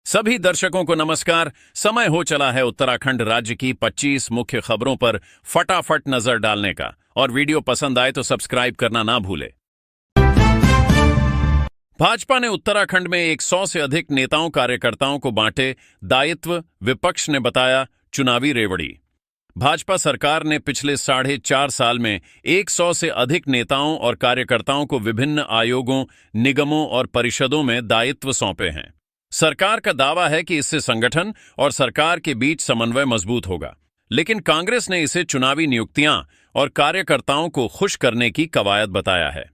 सभी दर्शकों को नमस्कार। समय हो चला है उत्तराखंड राज्य की 25 मुख्य खबरों पर फटाफट नजर डालने का, और वीडियो पसंद आए तो सब्सक्राइब करना ना भूले। भाजपा ने उत्तराखंड में 100 से अधिक नेताओं कार्यकर्ताओं को बांटे दायित्व, विपक्ष ने बताया चुनावी रेवड़ी। भाजपा सरकार ने पिछले 4.5 साल में 100 से अधिक नेताओं और कार्यकर्ताओं को विभिन्न आयोगों, निगमों और परिषदों में दायित्व सौंपे हैं। सरकार का दावा है कि इससे संगठन और सरकार के बीच समन्वय मजबूत होगा, लेकिन कांग्रेस ने इसे चुनावी नियुक्तियां और कार्यकर्ताओं को खुश करने की कवायद बताया है।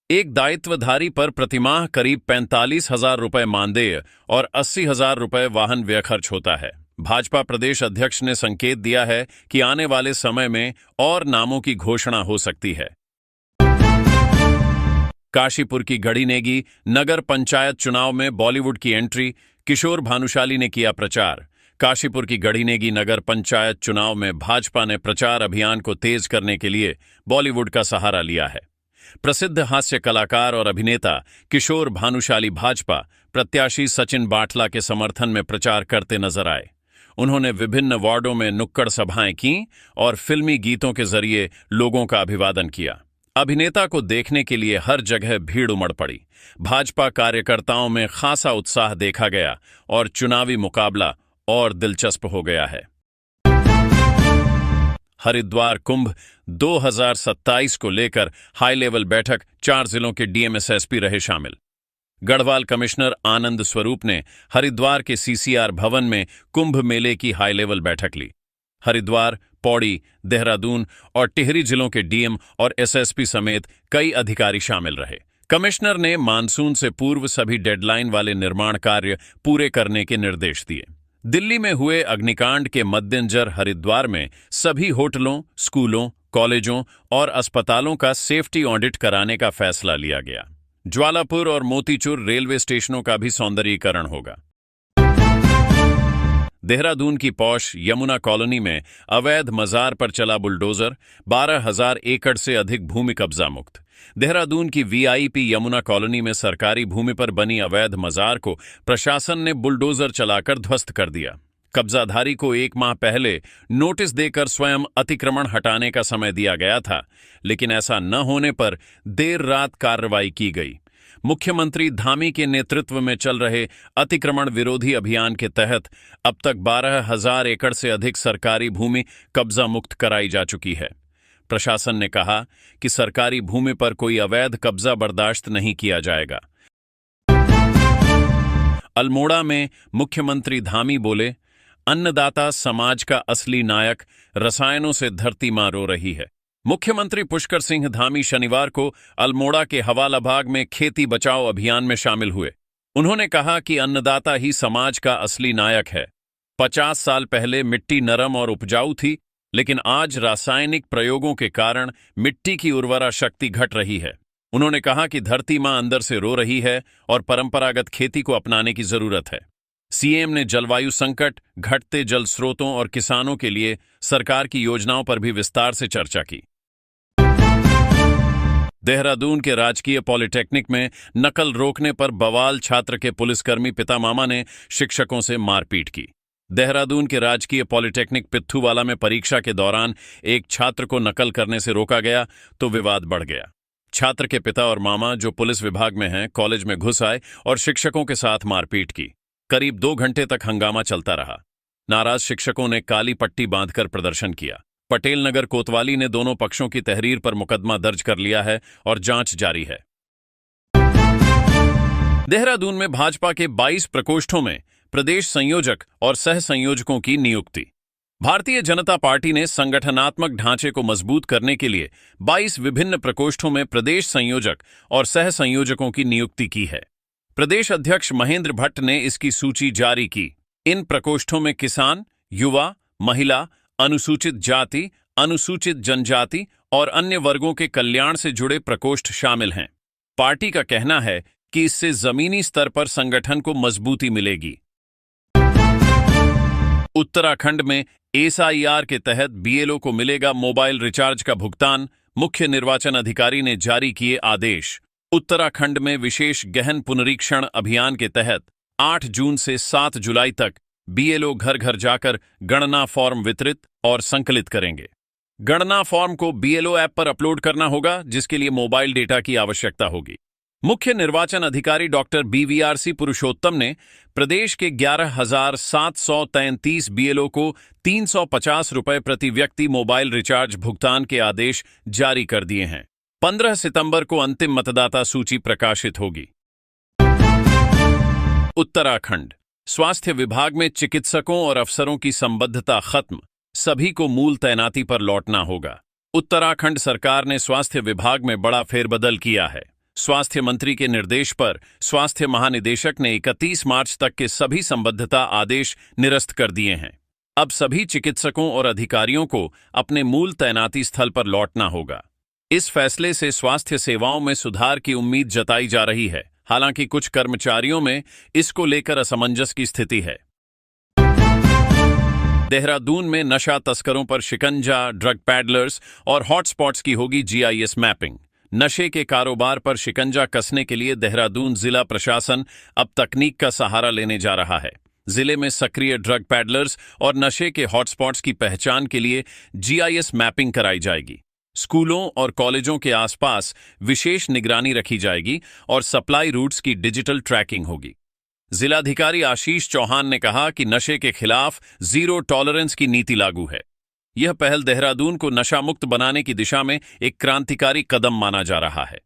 एक दायित्वधारी पर प्रतिमाह करीब 45,000 रुपए मानदेय और 80,000 रुपए वाहन व्यय खर्च होता है। भाजपा प्रदेश अध्यक्ष ने संकेत दिया है कि आने वाले समय में और नामों की घोषणा हो सकती है। काशीपुर की गढ़ीनेगी नगर पंचायत चुनाव में बॉलीवुड की एंट्री, किशोर भानुशाली ने किया प्रचार। काशीपुर की गढ़ीनेगी नगर पंचायत चुनाव में भाजपा ने प्रचार अभियान को तेज करने के लिए बॉलीवुड का सहारा लिया है। प्रसिद्ध हास्य कलाकार और अभिनेता किशोर भानुशाली भाजपा प्रत्याशी सचिन बाटला के समर्थन में प्रचार करते नजर आए। उन्होंने विभिन्न वार्डों में नुक्कड़ सभाएं की और फिल्मी गीतों के जरिए लोगों का अभिवादन किया। अभिनेता को देखने के लिए हर जगह भीड़ उमड़ पड़ी। भाजपा कार्यकर्ताओं में खासा उत्साह देखा गया और चुनावी मुकाबला और दिलचस्प हो गया है। हरिद्वार कुंभ 2027 को लेकर हाई लेवल बैठक, 4 जिलों के डीएम एसएसपी रहे शामिल। गढ़वाल कमिश्नर आनंद स्वरूप ने हरिद्वार के सीसीआर भवन में कुंभ मेले की हाई लेवल बैठक ली। हरिद्वार, पौड़ी, देहरादून और टिहरी जिलों के डीएम और एसएसपी समेत कई अधिकारी शामिल रहे। कमिश्नर ने मानसून से पूर्व सभी डेडलाइन वाले निर्माण कार्य पूरे करने के निर्देश दिए। दिल्ली में हुए अग्निकांड के मद्देनजर हरिद्वार में सभी होटलों, स्कूलों, कॉलेजों और अस्पतालों का सेफ्टी ऑडिट कराने का फैसला लिया गया। ज्वालापुर और मोतीचूर रेलवे स्टेशनों का भी सौंदर्यीकरण होगा। देहरादून की पौष यमुना कॉलोनी में अवैध मजार पर चला बुलडोजर, 12,000 एकड़ से अधिक भूमि कब्जा मुक्त। देहरादून की वीआईपी यमुना कॉलोनी में सरकारी भूमि पर बनी अवैध मजार को प्रशासन ने बुलडोजर चलाकर ध्वस्त कर दिया। कब्जाधारी को 1 माह पहले नोटिस देकर स्वयं अतिक्रमण हटाने का समय दिया गया था, लेकिन ऐसा न होने पर देर रात कार्रवाई की गई। मुख्यमंत्री धामी के नेतृत्व में चल रहे अतिक्रमण विरोधी अभियान के तहत अब तक 12,000 एकड़ से अधिक सरकारी भूमि कब्जा मुक्त कराई जा चुकी है। प्रशासन ने कहा कि सरकारी भूमि पर कोई अवैध कब्जा बर्दाश्त नहीं किया जाएगा। अल्मोड़ा में मुख्यमंत्री धामी बोले, अन्नदाता समाज का असली नायक, रसायनों से धरती मां रो रही है। मुख्यमंत्री पुष्कर सिंह धामी शनिवार को अल्मोड़ा के हवाला बाग में खेती बचाओ अभियान में शामिल हुए। उन्होंने कहा कि अन्नदाता ही समाज का असली नायक है। 50 साल पहले मिट्टी नरम और उपजाऊ थी, लेकिन आज रासायनिक प्रयोगों के कारण मिट्टी की उर्वरा शक्ति घट रही है। उन्होंने कहा कि धरती मां अंदर से रो रही है और परंपरागत खेती को अपनाने की जरूरत है। सीएम ने जलवायु संकट, घटते जल स्रोतों और किसानों के लिए सरकार की योजनाओं पर भी विस्तार से चर्चा की। देहरादून के राजकीय पॉलिटेक्निक में नकल रोकने पर बवाल छात्र के पुलिसकर्मी पिता मामा ने शिक्षकों से मारपीट की। देहरादून के राजकीय पॉलिटेक्निक पिथ्थूवाला में परीक्षा के दौरान एक छात्र को नकल करने से रोका गया तो विवाद बढ़ गया। छात्र के पिता और मामा, जो पुलिस विभाग में हैं, कॉलेज में घुस आए और शिक्षकों के साथ मारपीट की। करीब 2 घंटे तक हंगामा चलता रहा। नाराज शिक्षकों ने काली पट्टी बांधकर प्रदर्शन किया। पटेल नगर कोतवाली ने दोनों पक्षों की तहरीर पर मुकदमा दर्ज कर लिया है और जांच जारी है। देहरादून में भाजपा के 22 प्रकोष्ठों में प्रदेश संयोजक और सह संयोजकों की नियुक्ति। भारतीय जनता पार्टी ने संगठनात्मक ढांचे को मजबूत करने के लिए 22 विभिन्न प्रकोष्ठों में प्रदेश संयोजक और सह संयोजकों की नियुक्ति की है। प्रदेश अध्यक्ष महेंद्र भट्ट ने इसकी सूची जारी की। इन प्रकोष्ठों में किसान, युवा, महिला, अनुसूचित जाति, अनुसूचित जनजाति और अन्य वर्गों के कल्याण से जुड़े प्रकोष्ठ शामिल हैं। पार्टी का कहना है कि इससे जमीनी स्तर पर संगठन को मजबूती मिलेगी। उत्तराखंड में एसआईआर के तहत बीएलओ को मिलेगा मोबाइल रिचार्ज का भुगतान, मुख्य निर्वाचन अधिकारी ने जारी किए आदेश। उत्तराखंड में विशेष गहन पुनरीक्षण अभियान के तहत 8 जून से 7 जुलाई तक बीएलओ घर घर जाकर गणना फॉर्म वितरित और संकलित करेंगे। गणना फॉर्म को बीएलओ ऐप पर अपलोड करना होगा, जिसके लिए मोबाइल डेटा की आवश्यकता होगी। मुख्य निर्वाचन अधिकारी डॉक्टर बीवीआरसी पुरुषोत्तम ने प्रदेश के 11,733 बीएलओ को 350 रुपए प्रति व्यक्ति मोबाइल रिचार्ज भुगतान के आदेश जारी कर दिए हैं। 15 सितंबर को अंतिम मतदाता सूची प्रकाशित होगी। उत्तराखंड स्वास्थ्य विभाग में चिकित्सकों और अफसरों की संबद्धता खत्म, सभी को मूल तैनाती पर लौटना होगा। उत्तराखंड सरकार ने स्वास्थ्य विभाग में बड़ा फेरबदल किया है। स्वास्थ्य मंत्री के निर्देश पर स्वास्थ्य महानिदेशक ने 31 मार्च तक के सभी संबद्धता आदेश निरस्त कर दिए हैं। अब सभी चिकित्सकों और अधिकारियों को अपने मूल तैनाती स्थल पर लौटना होगा। इस फैसले से स्वास्थ्य सेवाओं में सुधार की उम्मीद जताई जा रही है। हालांकि कुछ कर्मचारियों में इसको लेकर असमंजस की स्थिति है। देहरादून में नशा तस्करों पर शिकंजा, ड्रग पैडलर्स और हॉटस्पॉट्स की होगी जीआईएस मैपिंग। नशे के कारोबार पर शिकंजा कसने के लिए देहरादून जिला प्रशासन अब तकनीक का सहारा लेने जा रहा है। जिले में सक्रिय ड्रग पैडलर्स और नशे के हॉटस्पॉट्स की पहचान के लिए जीआईएस मैपिंग कराई जाएगी। स्कूलों और कॉलेजों के आसपास विशेष निगरानी रखी जाएगी और सप्लाई रूट्स की डिजिटल ट्रैकिंग होगी। जिलाधिकारी आशीष चौहान ने कहा कि नशे के खिलाफ जीरो टॉलरेंस की नीति लागू है। यह पहल देहरादून को नशा मुक्त बनाने की दिशा में एक क्रांतिकारी कदम माना जा रहा है।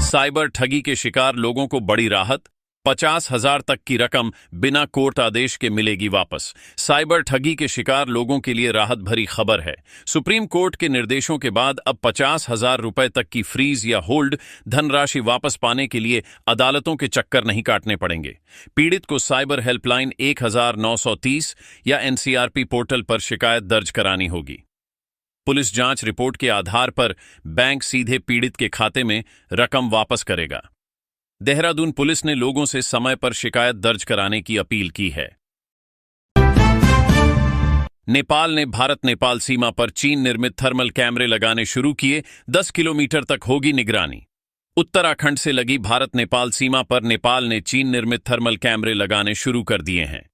साइबर ठगी के शिकार लोगों को बड़ी राहत, 50,000 तक की रकम बिना कोर्ट आदेश के मिलेगी वापस। साइबर ठगी के शिकार लोगों के लिए राहत भरी खबर है। सुप्रीम कोर्ट के निर्देशों के बाद अब 50,000 रुपए तक की फ्रीज या होल्ड धनराशि वापस पाने के लिए अदालतों के चक्कर नहीं काटने पड़ेंगे। पीड़ित को साइबर हेल्पलाइन 1930 या एनसीआरपी पोर्टल पर शिकायत दर्ज करानी होगी। पुलिस जांच रिपोर्ट के आधार पर बैंक सीधे पीड़ित के खाते में रकम वापस करेगा। देहरादून पुलिस ने लोगों से समय पर शिकायत दर्ज कराने की अपील की है। नेपाल ने भारत नेपाल सीमा पर चीन निर्मित थर्मल कैमरे लगाने शुरू किए, 10 किलोमीटर तक होगी निगरानी। उत्तराखंड से लगी भारत नेपाल सीमा पर नेपाल ने चीन निर्मित थर्मल कैमरे लगाने शुरू कर दिए हैं।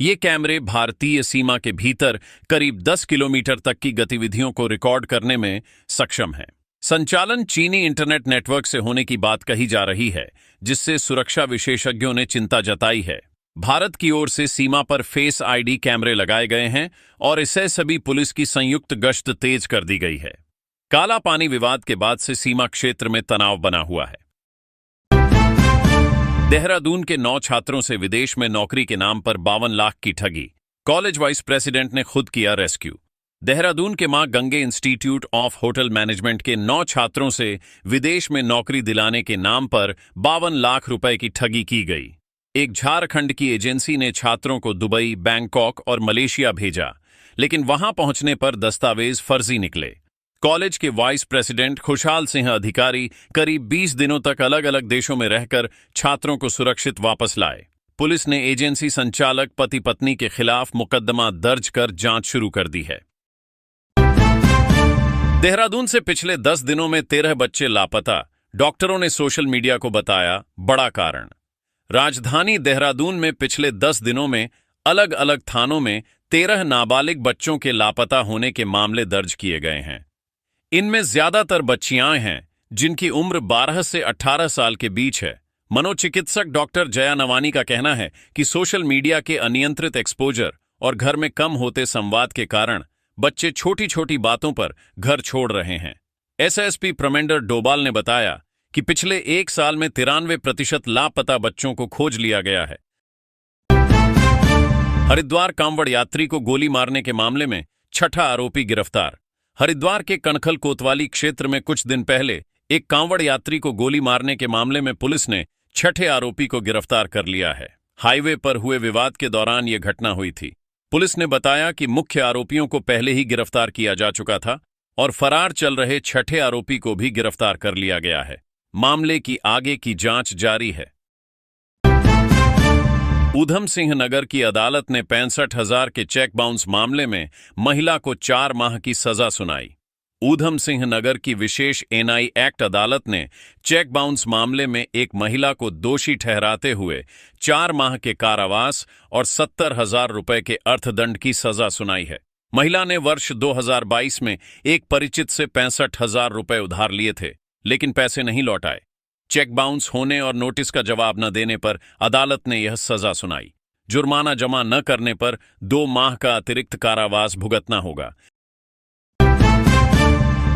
ये कैमरे भारतीय सीमा के भीतर करीब 10 किलोमीटर तक की गतिविधियों को रिकॉर्ड करने में सक्षम है। संचालन चीनी इंटरनेट नेटवर्क से होने की बात कही जा रही है, जिससे सुरक्षा विशेषज्ञों ने चिंता जताई है। भारत की ओर से सीमा पर फेस आईडी कैमरे लगाए गए हैं और इससे सभी पुलिस की संयुक्त गश्त तेज कर दी गई है। काला पानी विवाद के बाद से सीमा क्षेत्र में तनाव बना हुआ है। देहरादून के 9 छात्रों से विदेश में नौकरी के नाम पर 52 लाख की ठगी, कॉलेज वाइस प्रेसिडेंट ने खुद किया रेस्क्यू। देहरादून के मां Gange institute of hotel management के 9 छात्रों से विदेश में नौकरी दिलाने के नाम पर 52 लाख रुपए की ठगी की गई। एक झारखंड की एजेंसी ने छात्रों को दुबई, बैंकॉक और मलेशिया भेजा, लेकिन वहां पहुंचने पर दस्तावेज फर्जी निकले। कॉलेज के वाइस प्रेसिडेंट खुशहाल सिंह अधिकारी करीब 20 दिनों तक अलग अलग देशों में रहकर छात्रों को सुरक्षित वापस लाए। पुलिस ने एजेंसी संचालक पति पत्नी के खिलाफ मुकदमा दर्ज कर जांच शुरू कर दी है। देहरादून से पिछले 10 दिनों में 13 बच्चे लापता, डॉक्टरों ने सोशल मीडिया को बताया बड़ा कारण। राजधानी देहरादून में पिछले 10 दिनों में अलग अलग थानों में 13 नाबालिग बच्चों के लापता होने के मामले दर्ज किए गए हैं। इनमें ज्यादातर बच्चियां हैं जिनकी उम्र 12 से 18 साल के बीच है। मनोचिकित्सक डॉक्टर जया नवानी का कहना है कि सोशल मीडिया के अनियंत्रित एक्सपोजर और घर में कम होते संवाद के कारण बच्चे छोटी छोटी बातों पर घर छोड़ रहे हैं। एसएसपी प्रमेंडर डोभाल ने बताया कि पिछले 1 साल में 93% लापता बच्चों को खोज लिया गया है। हरिद्वार कांवड़ यात्री को गोली मारने के मामले में 6ठा आरोपी गिरफ्तार। हरिद्वार के कणखल कोतवाली क्षेत्र में कुछ दिन पहले एक कांवड़ यात्री को गोली मारने के मामले में पुलिस ने 6ठे आरोपी को गिरफ्तार कर लिया है। हाईवे पर हुए विवाद के दौरान यह घटना हुई थी। पुलिस ने बताया कि मुख्य आरोपियों को पहले ही गिरफ्तार किया जा चुका था और फरार चल रहे 6ठे आरोपी को भी गिरफ्तार कर लिया गया है। मामले की आगे की जांच जारी है। ऊधम सिंह नगर की अदालत ने 65,000 के चेक बाउंस मामले में महिला को 4 माह की सजा सुनाई। ऊधम सिंह नगर की विशेष एनआई एक्ट अदालत ने चेक बाउंस मामले में एक महिला को दोषी ठहराते हुए 4 माह के कारावास और 70,000 रुपए के अर्थदंड की सजा सुनाई है। महिला ने वर्ष 2022 में एक परिचित से 65,000 रुपए उधार लिए थे, लेकिन पैसे नहीं लौटाए। चेक बाउंस होने और नोटिस का जवाब न देने पर अदालत ने यह सजा सुनाई। जुर्माना जमा न करने पर 2 माह का अतिरिक्त कारावास भुगतना होगा।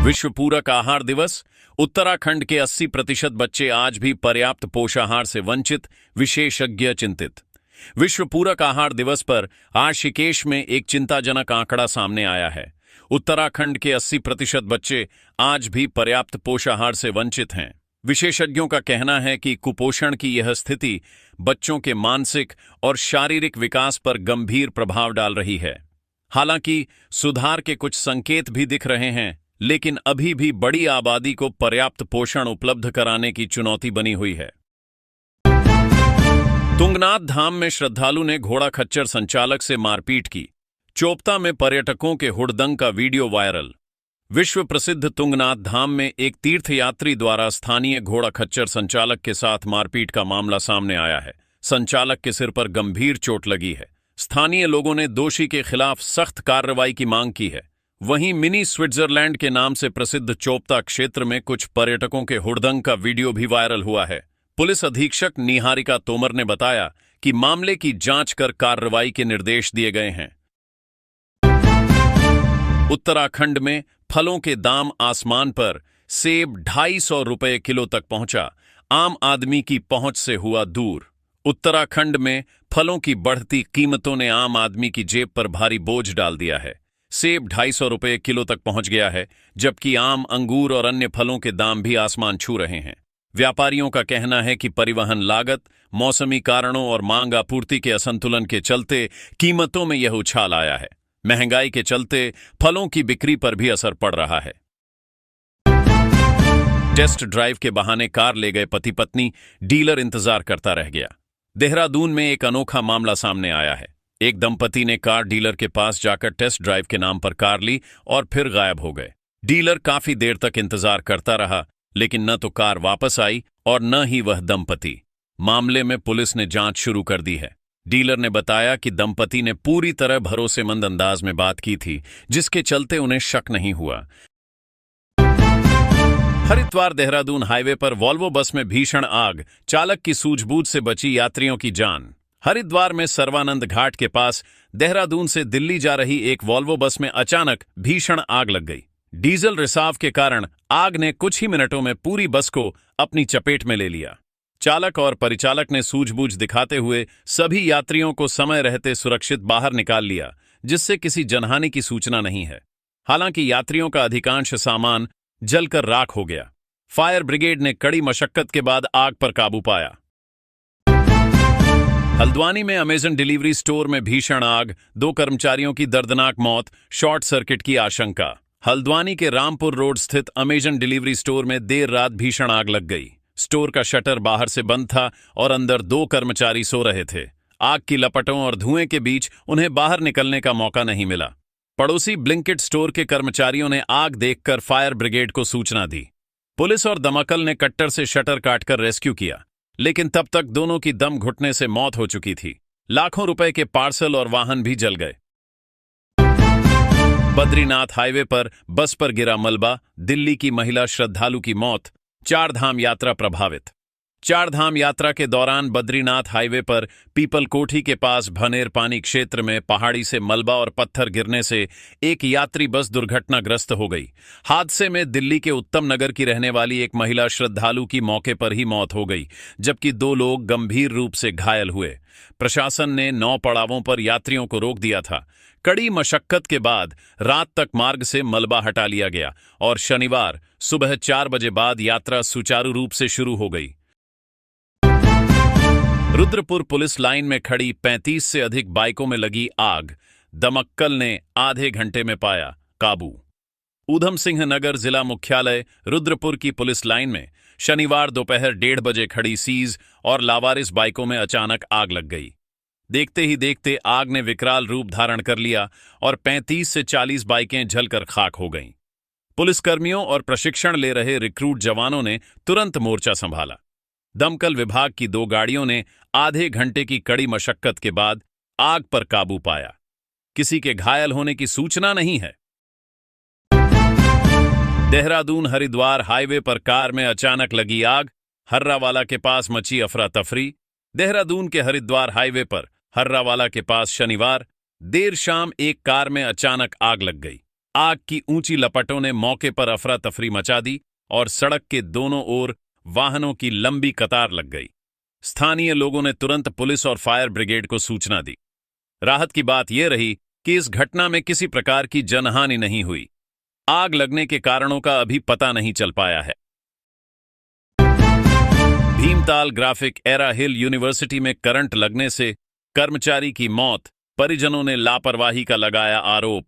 विश्व पूरक आहार दिवस। उत्तराखंड के 80% बच्चे आज भी पर्याप्त पोषाहार से वंचित, विशेषज्ञ चिंतित। विश्व पूरक आहार दिवस पर आज ऋषिकेश में एक चिंताजनक आंकड़ा सामने आया है। उत्तराखंड के 80% बच्चे आज भी पर्याप्त पोषाहार से वंचित हैं। विशेषज्ञों का कहना है कि कुपोषण की यह स्थिति बच्चों के मानसिक और शारीरिक विकास पर गंभीर प्रभाव डाल रही है। हालांकि सुधार के कुछ संकेत भी दिख रहे हैं, लेकिन अभी भी बड़ी आबादी को पर्याप्त पोषण उपलब्ध कराने की चुनौती बनी हुई है। तुंगनाथ धाम में श्रद्धालु ने घोड़ा खच्चर संचालक से मारपीट की। चोपता में पर्यटकों के हुड़दंग का वीडियो वायरल। विश्व प्रसिद्ध तुंगनाथ धाम में एक तीर्थयात्री द्वारा स्थानीय घोड़ा खच्चर संचालक के साथ मारपीट का मामला सामने आया है। संचालक के सिर पर गंभीर चोट लगी है। स्थानीय लोगों ने दोषी के खिलाफ सख्त कार्रवाई की मांग की है। वहीं मिनी स्विट्जरलैंड के नाम से प्रसिद्ध चोपता क्षेत्र में कुछ पर्यटकों के हुड़दंग का वीडियो भी वायरल हुआ है। पुलिस अधीक्षक निहारिका तोमर ने बताया कि मामले की जांच कर कार्रवाई के निर्देश दिए गए हैं। उत्तराखंड में फलों के दाम आसमान पर। सेब 250 रुपए किलो तक पहुंचा, आम आदमी की पहुंच से हुआ दूर। उत्तराखंड में फलों की बढ़ती कीमतों ने आम आदमी की जेब पर भारी बोझ डाल दिया है। सेब 250 रुपए किलो तक पहुंच गया है, जबकि आम, अंगूर और अन्य फलों के दाम भी आसमान छू रहे हैं। व्यापारियों का कहना है कि परिवहन लागत, मौसमी कारणों और मांग आपूर्ति के असंतुलन के चलते कीमतों में यह उछाल आया है। महंगाई के चलते फलों की बिक्री पर भी असर पड़ रहा है। टेस्ट ड्राइव के बहाने कार ले गए पति पत्नी, डीलर इंतजार करता रह गया। देहरादून में एक अनोखा मामला सामने आया है। एक दंपति ने कार डीलर के पास जाकर टेस्ट ड्राइव के नाम पर कार ली और फिर गायब हो गए। डीलर काफी देर तक इंतजार करता रहा, लेकिन न तो कार वापस आई और न ही वह दंपति। मामले में पुलिस ने जांच शुरू कर दी है। डीलर ने बताया कि दंपति ने पूरी तरह भरोसेमंद अंदाज में बात की थी, जिसके चलते उन्हें शक नहीं हुआ। हरिद्वार देहरादून हाईवे पर वॉल्वो बस में भीषण आग, चालक की सूझबूझ से बची यात्रियों की जान। हरिद्वार में सर्वानंद घाट के पास देहरादून से दिल्ली जा रही एक वॉल्वो बस में अचानक भीषण आग लग गई। डीजल रिसाव के कारण आग ने कुछ ही मिनटों में पूरी बस को अपनी चपेट में ले लिया। चालक और परिचालक ने सूझबूझ दिखाते हुए सभी यात्रियों को समय रहते सुरक्षित बाहर निकाल लिया, जिससे किसी जनहानि की सूचना नहीं है। हालांकि यात्रियों का अधिकांश सामान जलकर राख हो गया। फायर ब्रिगेड ने कड़ी मशक्कत के बाद आग पर काबू पाया। हल्द्वानी में अमेजन डिलीवरी स्टोर में भीषण आग, 2 कर्मचारियों की दर्दनाक मौत, शॉर्ट सर्किट की आशंका। हल्द्वानी के रामपुर रोड स्थित अमेजन डिलीवरी स्टोर में देर रात भीषण आग लग गई। स्टोर का शटर बाहर से बंद था और अंदर 2 कर्मचारी सो रहे थे। आग की लपटों और धुएं के बीच उन्हें बाहर निकलने का मौका नहीं मिला। पड़ोसी ब्लिंकिट स्टोर के कर्मचारियों ने आग देखकर फायर ब्रिगेड को सूचना दी। पुलिस और दमकल ने कट्टर से शटर काटकर रेस्क्यू किया, लेकिन तब तक दोनों की दम घुटने से मौत हो चुकी थी। लाखों रुपए के पार्सल और वाहन भी जल गए। बद्रीनाथ हाईवे पर बस पर गिरा मलबा, दिल्ली की महिला श्रद्धालु की मौत। 4 धाम यात्रा प्रभावित। 4 धाम यात्रा के दौरान बद्रीनाथ हाईवे पर पीपलकोठी के पास भनेर पानी क्षेत्र में पहाड़ी से मलबा और पत्थर गिरने से एक यात्री बस दुर्घटनाग्रस्त हो गई। हादसे में दिल्ली के उत्तम नगर की रहने वाली एक महिला श्रद्धालु की मौके पर ही मौत हो गई, जबकि 2 लोग गंभीर रूप से घायल हुए। प्रशासन ने 9 पड़ावों पर यात्रियों को रोक दिया था। कड़ी मशक्कत के बाद रात तक मार्ग से मलबा हटा लिया गया और शनिवार सुबह 4 बजे बाद यात्रा सुचारू रूप से शुरू हो गई। रुद्रपुर पुलिस लाइन में खड़ी 35 से अधिक बाइकों में लगी आग, दमक्कल ने आधे घंटे में पाया काबू। ऊधम सिंह नगर जिला मुख्यालय रुद्रपुर की पुलिस लाइन में शनिवार दोपहर 1:30 बजे खड़ी सीज और लावारिस बाइकों में अचानक आग लग गई। देखते ही देखते आग ने विकराल रूप धारण कर लिया और 35 से 40 बाइकें जलकर खाक हो गईं। पुलिसकर्मियों और प्रशिक्षण ले रहे रिक्रूट जवानों ने तुरंत मोर्चा संभाला। दमकल विभाग की 2 गाड़ियों ने आधे घंटे की कड़ी मशक्कत के बाद आग पर काबू पाया। किसी के घायल होने की सूचना नहीं है। देहरादून हरिद्वार हाईवे पर कार में अचानक लगी आग, हर्रावाला के पास मची अफरा तफरी। देहरादून के हरिद्वार हाईवे पर हर्रावाला के पास शनिवार देर शाम एक कार में अचानक आग लग गई। आग की ऊंची लपटों ने मौके पर अफरा तफरी मचा दी और सड़क के दोनों ओर वाहनों की लंबी कतार लग गई। स्थानीय लोगों ने तुरंत पुलिस और फायर ब्रिगेड को सूचना दी। राहत की बात यह रही कि इस घटना में किसी प्रकार की जनहानि नहीं हुई। आग लगने के कारणों का अभी पता नहीं चल पाया है। भीमताल ग्राफिक एरा हिल यूनिवर्सिटी में करंट लगने से कर्मचारी की मौत, परिजनों ने लापरवाही का लगाया आरोप।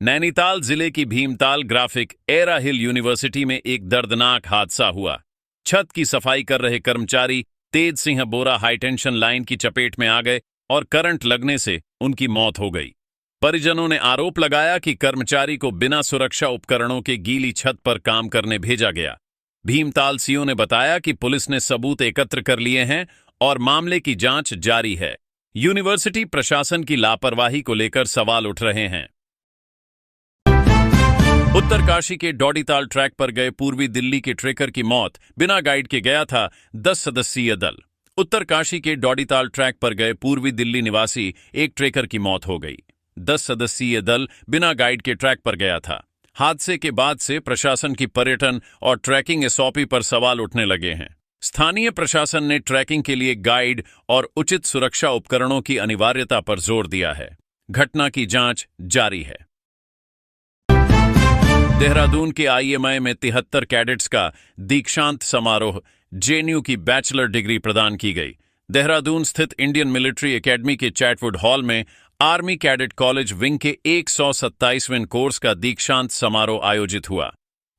नैनीताल जिले की भीमताल ग्राफिक एरा हिल यूनिवर्सिटी में एक दर्दनाक हादसा हुआ। छत की सफाई कर रहे कर्मचारी तेज सिंह बोरा हाईटेंशन लाइन की चपेट में आ गए और करंट लगने से उनकी मौत हो गई। परिजनों ने आरोप लगाया कि कर्मचारी को बिना सुरक्षा उपकरणों के गीली छत पर काम करने भेजा गया। भीमताल सीओ ने बताया कि पुलिस ने सबूत एकत्र कर लिए हैं और मामले की जांच जारी है। यूनिवर्सिटी प्रशासन की लापरवाही को लेकर सवाल उठ रहे हैं। उत्तरकाशी के डोडीताल ट्रैक पर गए पूर्वी दिल्ली के ट्रेकर की मौत, बिना गाइड के गया था 10 सदस्यीय दल। उत्तरकाशी के डोडीताल ट्रैक पर गए पूर्वी दिल्ली निवासी एक ट्रेकर की मौत हो गई। 10 सदस्यीय दल बिना गाइड के ट्रैक पर गया था। हादसे के बाद से प्रशासन की पर्यटन और ट्रैकिंग एसओपी पर सवाल उठने लगे हैं। स्थानीय प्रशासन ने ट्रैकिंग के लिए गाइड और उचित सुरक्षा उपकरणों की अनिवार्यता पर जोर दिया है। घटना की जांच जारी है। देहरादून के आईएमआई में 73 कैडेट्स का दीक्षांत समारोह, जेएनयू की बैचलर डिग्री प्रदान की गई। देहरादून स्थित इंडियन मिलिट्री एकेडमी के चैटवुड हॉल में आर्मी कैडेट कॉलेज विंग के 127वें कोर्स का दीक्षांत समारोह आयोजित हुआ।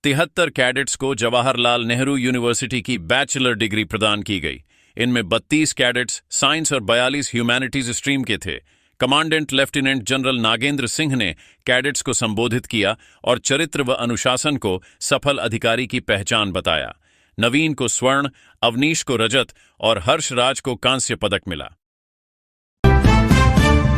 73 कैडेट्स को जवाहरलाल नेहरू यूनिवर्सिटी की बैचलर डिग्री प्रदान की गई। इनमें 32 कैडेट्स साइंस और 42 ह्यूमैनिटीज स्ट्रीम के थे। Commandant lieutenant general Nagendra Singh ने कैडेट्स को संबोधित किया और चरित्र व अनुशासन को सफल अधिकारी की पहचान बताया। नवीन को स्वर्ण, अवनीश को रजत और हर्षराज को कांस्य पदक मिला।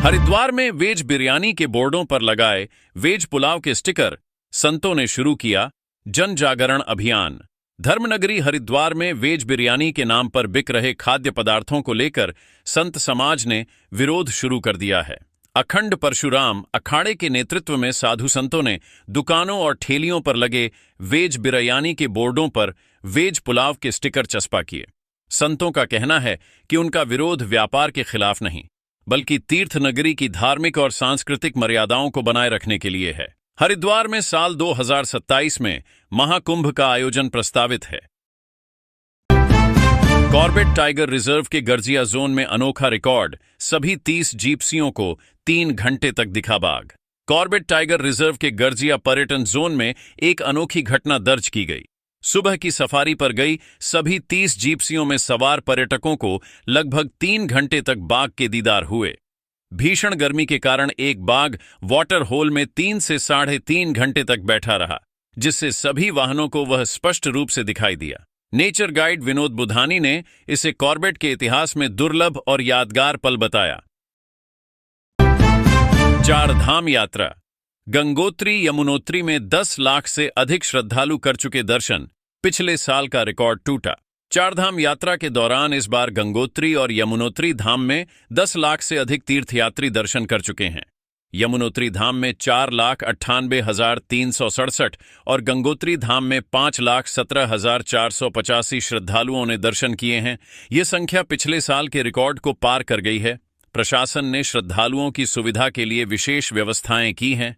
हरिद्वार में वेज बिरयानी के बोर्डों पर लगाए वेज पुलाव के स्टिकर, संतों ने शुरू किया जन जागरण अभियान। धर्मनगरी हरिद्वार में वेज बिरयानी के नाम पर बिक रहे खाद्य पदार्थों को लेकर संत समाज ने विरोध शुरू कर दिया है। अखंड परशुराम अखाड़े के नेतृत्व में साधु संतों ने दुकानों और ठेलियों पर लगे वेज बिरयानी के बोर्डों पर वेज पुलाव के स्टिकर चस्पा किए। संतों का कहना है कि उनका विरोध व्यापार के खिलाफ नहीं, बल्कि तीर्थ नगरी की धार्मिक और सांस्कृतिक मर्यादाओं को बनाए रखने के लिए है। हरिद्वार में साल 2027 में महाकुंभ का आयोजन प्रस्तावित है। कॉर्बेट टाइगर रिजर्व के गर्जिया जोन में अनोखा रिकॉर्ड, सभी 30 जीप्सियों को 3 घंटे तक दिखा बाघ। कॉर्बेट टाइगर रिजर्व के गर्जिया पर्यटन जोन में एक अनोखी घटना दर्ज की गई। सुबह की सफारी पर गई सभी 30 जीप्सियों में सवार पर्यटकों को लगभग 3 घंटे तक बाघ के दीदार हुए। भीषण गर्मी के कारण एक बाघ वाटर होल में 3 से 3.5 घंटे तक बैठा रहा, जिससे सभी वाहनों को वह स्पष्ट रूप से दिखाई दिया। नेचर गाइड विनोद बुधानी ने इसे कॉर्बेट के इतिहास में दुर्लभ और यादगार पल बताया। 4 धाम यात्रा। गंगोत्री यमुनोत्री में 10 लाख से अधिक श्रद्धालु कर चुके दर्शन, पिछले साल का रिकॉर्ड टूटा। 4 धाम यात्रा के दौरान इस बार गंगोत्री और यमुनोत्री धाम में 10 लाख से अधिक तीर्थयात्री दर्शन कर चुके हैं। यमुनोत्री धाम में 4,98,367 और गंगोत्री धाम में 5,17,485 श्रद्धालुओं ने दर्शन किए हैं। ये संख्या पिछले साल के रिकॉर्ड को पार कर गई है। प्रशासन ने श्रद्धालुओं की सुविधा के लिए विशेष व्यवस्थाएं की हैं।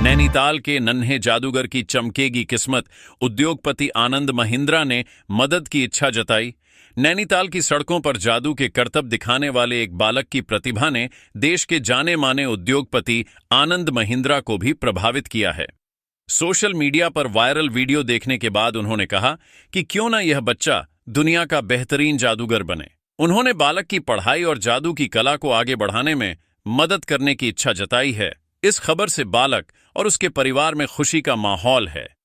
नैनीताल के नन्हे जादूगर की चमकेगी किस्मत, उद्योगपति आनंद महिंद्रा ने मदद की इच्छा जताई। नैनीताल की सड़कों पर जादू के करतब दिखाने वाले एक बालक की प्रतिभा ने देश के जाने माने उद्योगपति आनंद महिंद्रा को भी प्रभावित किया है। सोशल मीडिया पर वायरल वीडियो देखने के बाद उन्होंने कहा कि क्यों न यह बच्चा दुनिया का बेहतरीन जादूगर बने। उन्होंने बालक की पढ़ाई और जादू की कला को आगे बढ़ाने में मदद करने की इच्छा जताई है। इस खबर से बालक और उसके परिवार में खुशी का माहौल है।